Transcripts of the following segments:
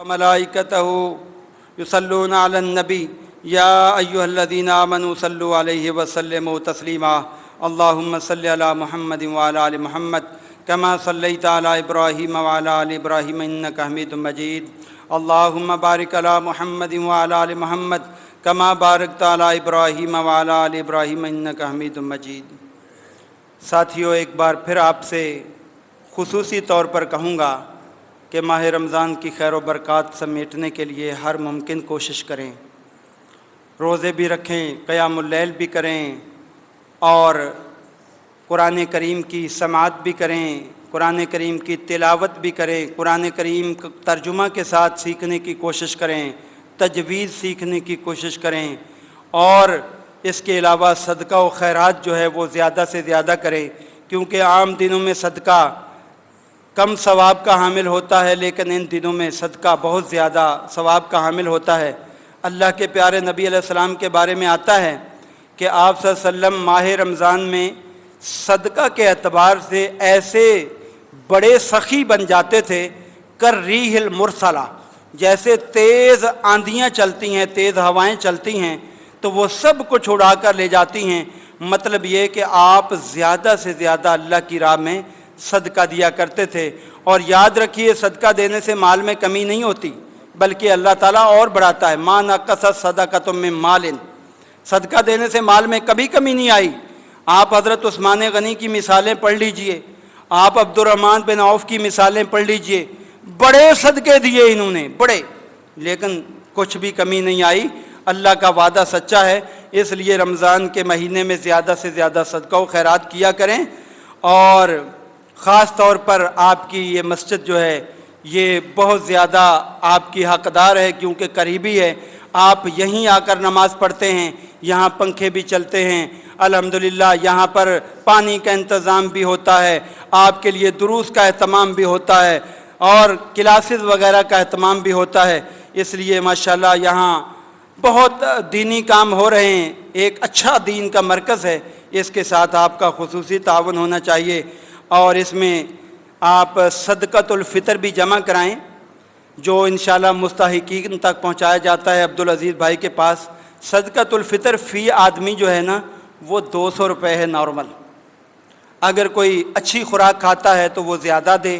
وملائکتہ یصلون علی النبی یا ایھا الذین آمنوا صلوا علیہ وسلموا تسلیما اللہم صلی علی محمد وعلی آل محمد کما صلیت علی ابراہیم وعلی آل ابراہیم انک حمید مجید اللہم بارک علی محمد وعلی آل محمد کما بارکت علی ابراہیم وعلی آل ابراہیم انک حمید مجید۔ ساتھیو، ایک بار پھر آپ سے خصوصی طور پر کہوں گا کہ ماہ رمضان کی خیر و برکات سمیٹنے کے لیے ہر ممکن کوشش کریں، روزے بھی رکھیں، قیام اللیل بھی کریں اور قرآن کریم کی سماعت بھی کریں، قرآن کریم کی تلاوت بھی کریں، قرآن کریم کا ترجمہ کے ساتھ سیکھنے کی کوشش کریں، تجوید سیکھنے کی کوشش کریں، اور اس کے علاوہ صدقہ و خیرات جو ہے وہ زیادہ سے زیادہ کریں، کیونکہ عام دنوں میں صدقہ کم ثواب کا حامل ہوتا ہے، لیکن ان دنوں میں صدقہ بہت زیادہ ثواب کا حامل ہوتا ہے۔ اللہ کے پیارے نبی علیہ السلام کے بارے میں آتا ہے کہ آپ صلی اللہ علیہ وسلم ماہ رمضان میں صدقہ کے اعتبار سے ایسے بڑے سخی بن جاتے تھے کالریح المرسلہ، جیسے تیز آندیاں چلتی ہیں، تیز ہوائیں چلتی ہیں تو وہ سب کچھ اڑا کر لے جاتی ہیں۔ مطلب یہ کہ آپ زیادہ سے زیادہ اللہ کی راہ میں صدقہ دیا کرتے تھے، اور یاد رکھیے صدقہ دینے سے مال میں کمی نہیں ہوتی، بلکہ اللہ تعالیٰ اور بڑھاتا ہے۔ ما نقصت صدقۃ من مال، صدقہ دینے سے مال میں کبھی کمی نہیں آئی۔ آپ حضرت عثمان غنی کی مثالیں پڑھ لیجئے، آپ عبد الرحمن بن عوف کی مثالیں پڑھ لیجئے، بڑے صدقے دیے انہوں نے، بڑے، لیکن کچھ بھی کمی نہیں آئی۔ اللہ کا وعدہ سچا ہے، اس لیے رمضان کے مہینے میں زیادہ سے زیادہ صدقہ و خیرات کیا کریں، اور خاص طور پر آپ کی یہ مسجد جو ہے یہ بہت زیادہ آپ کی حقدار ہے، کیونکہ قریبی ہے، آپ یہیں آ کر نماز پڑھتے ہیں، یہاں پنکھے بھی چلتے ہیں، الحمدللہ یہاں پر پانی کا انتظام بھی ہوتا ہے، آپ کے لیے دروس کا اہتمام بھی ہوتا ہے، اور کلاسز وغیرہ کا اہتمام بھی ہوتا ہے، اس لیے ماشاءاللہ یہاں بہت دینی کام ہو رہے ہیں، ایک اچھا دین کا مرکز ہے، اس کے ساتھ آپ کا خصوصی تعاون ہونا چاہیے، اور اس میں آپ صدقۃ الفطر بھی جمع کرائیں، جو انشاءاللہ مستحقین تک پہنچایا جاتا ہے عبدالعزیز بھائی کے پاس۔ صدقۃ الفطر فی آدمی جو ہے نا وہ 200 روپے ہے نارمل، اگر کوئی اچھی خوراک کھاتا ہے تو وہ زیادہ دے،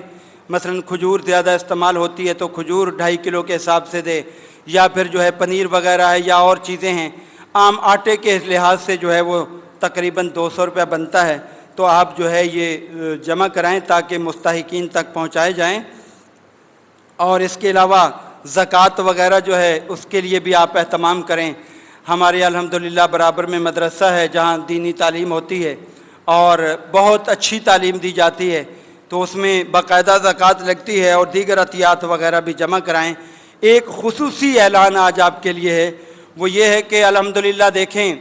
مثلا کھجور زیادہ استعمال ہوتی ہے تو کھجور 2.5 کلو کے حساب سے دے، یا پھر جو ہے پنیر وغیرہ ہے یا اور چیزیں ہیں، عام آٹے کے لحاظ سے جو ہے وہ تقریباً 200 روپے بنتا ہے، تو آپ جو ہے یہ جمع کرائیں تاکہ مستحقین تک پہنچائے جائیں۔ اور اس کے علاوہ زکوٰۃ وغیرہ جو ہے اس کے لیے بھی آپ اہتمام کریں۔ ہمارے الحمدللہ برابر میں مدرسہ ہے جہاں دینی تعلیم ہوتی ہے اور بہت اچھی تعلیم دی جاتی ہے، تو اس میں باقاعدہ زکوٰۃ لگتی ہے، اور دیگر عطیات وغیرہ بھی جمع کرائیں۔ ایک خصوصی اعلان آج آپ کے لیے ہے، وہ یہ ہے کہ الحمدللہ دیکھیں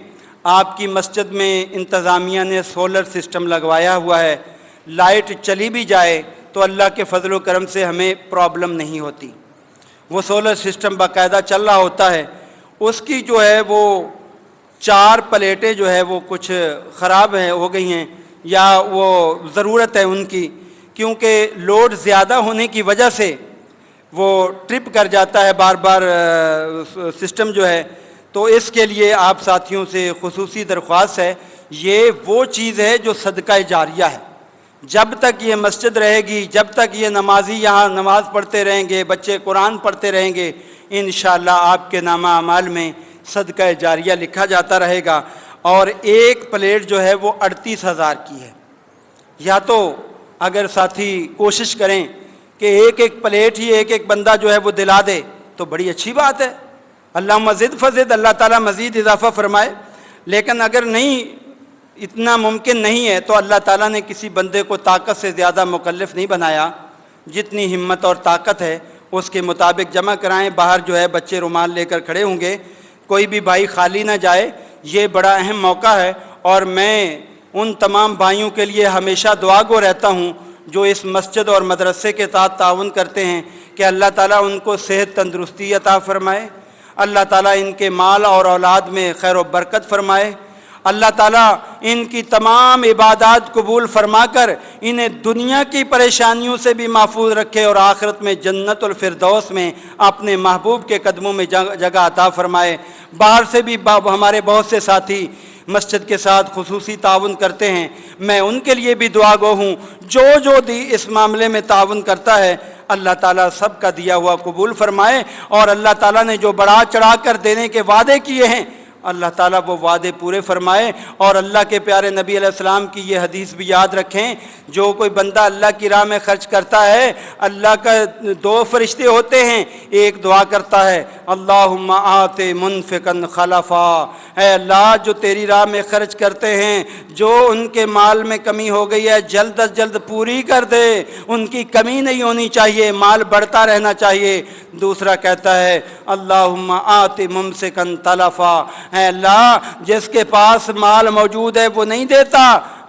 آپ کی مسجد میں انتظامیہ نے سولر سسٹم لگوایا ہوا ہے، لائٹ چلی بھی جائے تو اللہ کے فضل و کرم سے ہمیں پرابلم نہیں ہوتی، وہ سولر سسٹم باقاعدہ چل رہا ہوتا ہے۔ اس کی جو ہے وہ 4 پلیٹیں جو ہے وہ کچھ خراب ہیں، ہو گئی ہیں، یا وہ ضرورت ہے ان کی، کیونکہ لوڈ زیادہ ہونے کی وجہ سے وہ ٹرپ کر جاتا ہے بار بار سسٹم جو ہے۔ تو اس کے لیے آپ ساتھیوں سے خصوصی درخواست ہے، یہ وہ چیز ہے جو صدقہ جاریہ ہے، جب تک یہ مسجد رہے گی، جب تک یہ نمازی یہاں نماز پڑھتے رہیں گے، بچے قرآن پڑھتے رہیں گے، انشاءاللہ آپ کے نامہ اعمال میں صدقہ جاریہ لکھا جاتا رہے گا۔ اور ایک پلیٹ جو ہے وہ 38,000 کی ہے، یا تو اگر ساتھی کوشش کریں کہ ایک پلیٹ ہی ایک بندہ جو ہے وہ دلا دے تو بڑی اچھی بات ہے، اللہ مزید فزد، اللہ تعالیٰ مزید اضافہ فرمائے۔ لیکن اگر نہیں، اتنا ممکن نہیں ہے، تو اللہ تعالیٰ نے کسی بندے کو طاقت سے زیادہ مکلف نہیں بنایا، جتنی ہمت اور طاقت ہے اس کے مطابق جمع کرائیں۔ باہر جو ہے بچے رومال لے کر کھڑے ہوں گے، کوئی بھی بھائی خالی نہ جائے، یہ بڑا اہم موقع ہے، اور میں ان تمام بھائیوں کے لیے ہمیشہ دعا گو رہتا ہوں جو اس مسجد اور مدرسے کے ساتھ تعاون کرتے ہیں، کہ اللہ تعالیٰ ان کو صحت تندرستی عطا فرمائے، اللہ تعالیٰ ان کے مال اور اولاد میں خیر و برکت فرمائے، اللہ تعالیٰ ان کی تمام عبادات قبول فرما کر انہیں دنیا کی پریشانیوں سے بھی محفوظ رکھے اور آخرت میں جنت الفردوس میں اپنے محبوب کے قدموں میں جگہ عطا فرمائے۔ باہر سے بھی ہمارے بہت سے ساتھی مسجد کے ساتھ خصوصی تعاون کرتے ہیں، میں ان کے لیے بھی دعا گو ہوں۔ جو اس معاملے میں تعاون کرتا ہے اللہ تعالیٰ سب کا دیا ہوا قبول فرمائے، اور اللہ تعالیٰ نے جو بڑھا چڑھا کر دینے کے وعدے کیے ہیں اللہ تعالیٰ وہ وعدے پورے فرمائے۔ اور اللہ کے پیارے نبی علیہ السلام کی یہ حدیث بھی یاد رکھیں، جو کوئی بندہ اللہ کی راہ میں خرچ کرتا ہے اللہ کا دو فرشتے ہوتے ہیں، ایک دعا کرتا ہے اللہم آت منفقا خلفا، اے اللہ جو تیری راہ میں خرچ کرتے ہیں جو ان کے مال میں کمی ہو گئی ہے جلد از جلد پوری کر دے، ان کی کمی نہیں ہونی چاہیے، مال بڑھتا رہنا چاہیے۔ دوسرا کہتا ہے اللہم آت ممسکا تلفا، اے اللہ جس کے پاس مال موجود ہے وہ نہیں دیتا،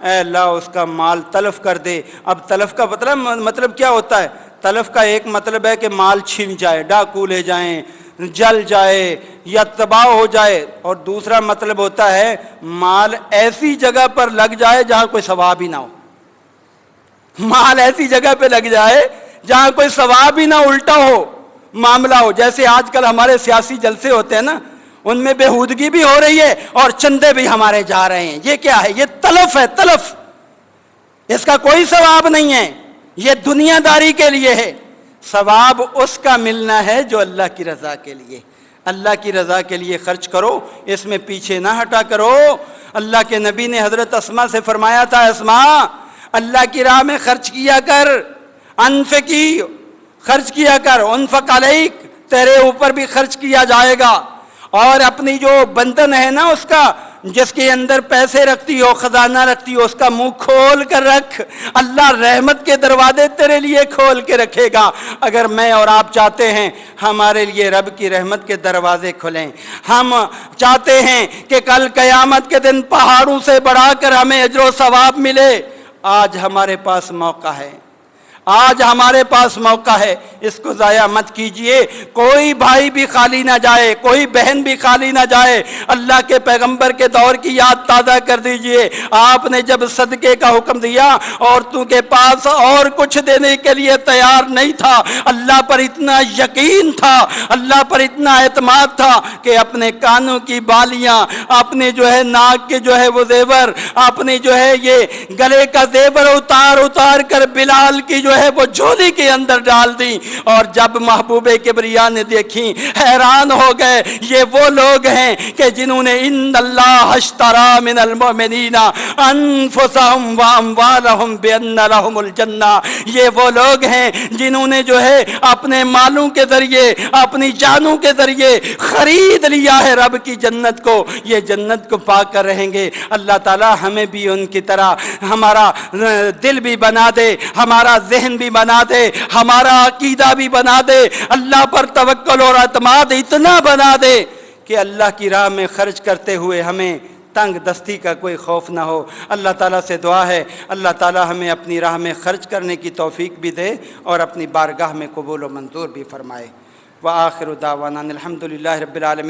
اے اللہ اس کا مال تلف کر دے۔ اب تلف کا مطلب کیا ہوتا ہے؟ تلف کا ایک مطلب ہے کہ مال چھن جائے، ڈاکو لے جائیں، جل جائے یا تباہ ہو جائے، اور دوسرا مطلب ہوتا ہے مال ایسی جگہ پر لگ جائے جہاں کوئی ثواب ہی نہ ہو۔ مال ایسی جگہ پہ لگ جائے جہاں کوئی ثواب ہی نہ، الٹا ہو معاملہ ہو۔ جیسے آج کل ہمارے سیاسی جلسے ہوتے ہیں نا، ان میں بےہودگی بھی ہو رہی ہے اور چندے بھی ہمارے جا رہے ہیں۔ یہ کیا ہے؟ یہ تلف ہے، تلف، اس کا کوئی ثواب نہیں ہے، یہ دنیا داری کے لیے ہے۔ ثواب اس کا ملنا ہے جو اللہ کی رضا کے لیے، اللہ کی رضا کے لیے خرچ کرو، اس میں پیچھے نہ ہٹا کرو۔ اللہ کے نبی نے حضرت اسماء سے فرمایا تھا اسماء اللہ کی راہ میں خرچ کیا کر، انفقی، خرچ کیا کر، انفق علیک، تیرے اوپر بھی خرچ کیا جائے گا۔ اور اپنی جو بندن ہے نا اس کا، جس کے اندر پیسے رکھتی ہو، خزانہ رکھتی ہو، اس کا منہ کھول کر رکھ، اللہ رحمت کے دروازے تیرے لیے کھول کے رکھے گا۔ اگر میں اور آپ چاہتے ہیں ہمارے لیے رب کی رحمت کے دروازے کھلیں، ہم چاہتے ہیں کہ کل قیامت کے دن پہاڑوں سے بڑھا کر ہمیں اجر و ثواب ملے، آج ہمارے پاس موقع ہے، آج ہمارے پاس موقع ہے، اس کو ضائع مت کیجئے۔ کوئی بھائی بھی خالی نہ جائے، کوئی بہن بھی خالی نہ جائے۔ اللہ کے پیغمبر کے دور کی یاد تازہ کر دیجئے، آپ نے جب صدقے کا حکم دیا عورتوں کے پاس اور کچھ دینے کے لیے تیار نہیں تھا، اللہ پر اتنا یقین تھا، اللہ پر اتنا اعتماد تھا کہ اپنے کانوں کی بالیاں، اپنے جو ہے ناک کے جو ہے وہ زیور، اپنے جو ہے یہ گلے کا زیور اتار اتار کر بلال کی جو ہے وہ جھولی کے اندر ڈال دی۔ اور جب محبوب کبریا نے دیکھی حیران ہو گئے، یہ وہ لوگ ہیں کہ جنہوں نے ان اللہ اشترى من المؤمنین انفسهم واموالهم بان لهم الجنہ، یہ وہ لوگ ہیں جنہوں نے جو ہے اپنے مالوں کے ذریعے، اپنی جانوں کے ذریعے خرید لیا ہے رب کی جنت کو، یہ جنت کو پا کر رہیں گے۔ اللہ تعالی ہمیں بھی ان کی طرح ہمارا دل بھی بنا دے، ہمارا ذہن بھی بنا دے، ہمارا عقیدہ بھی بنا دے، اللہ پر توکل اور اعتماد اتنا بنا دے کہ اللہ کی راہ میں خرچ کرتے ہوئے ہمیں تنگ دستی کا کوئی خوف نہ ہو۔ اللہ تعالیٰ سے دعا ہے اللہ تعالیٰ ہمیں اپنی راہ میں خرچ کرنے کی توفیق بھی دے اور اپنی بارگاہ میں قبول و منظور بھی فرمائے۔ وآخر دعوانا الحمدللہ رب العالمین۔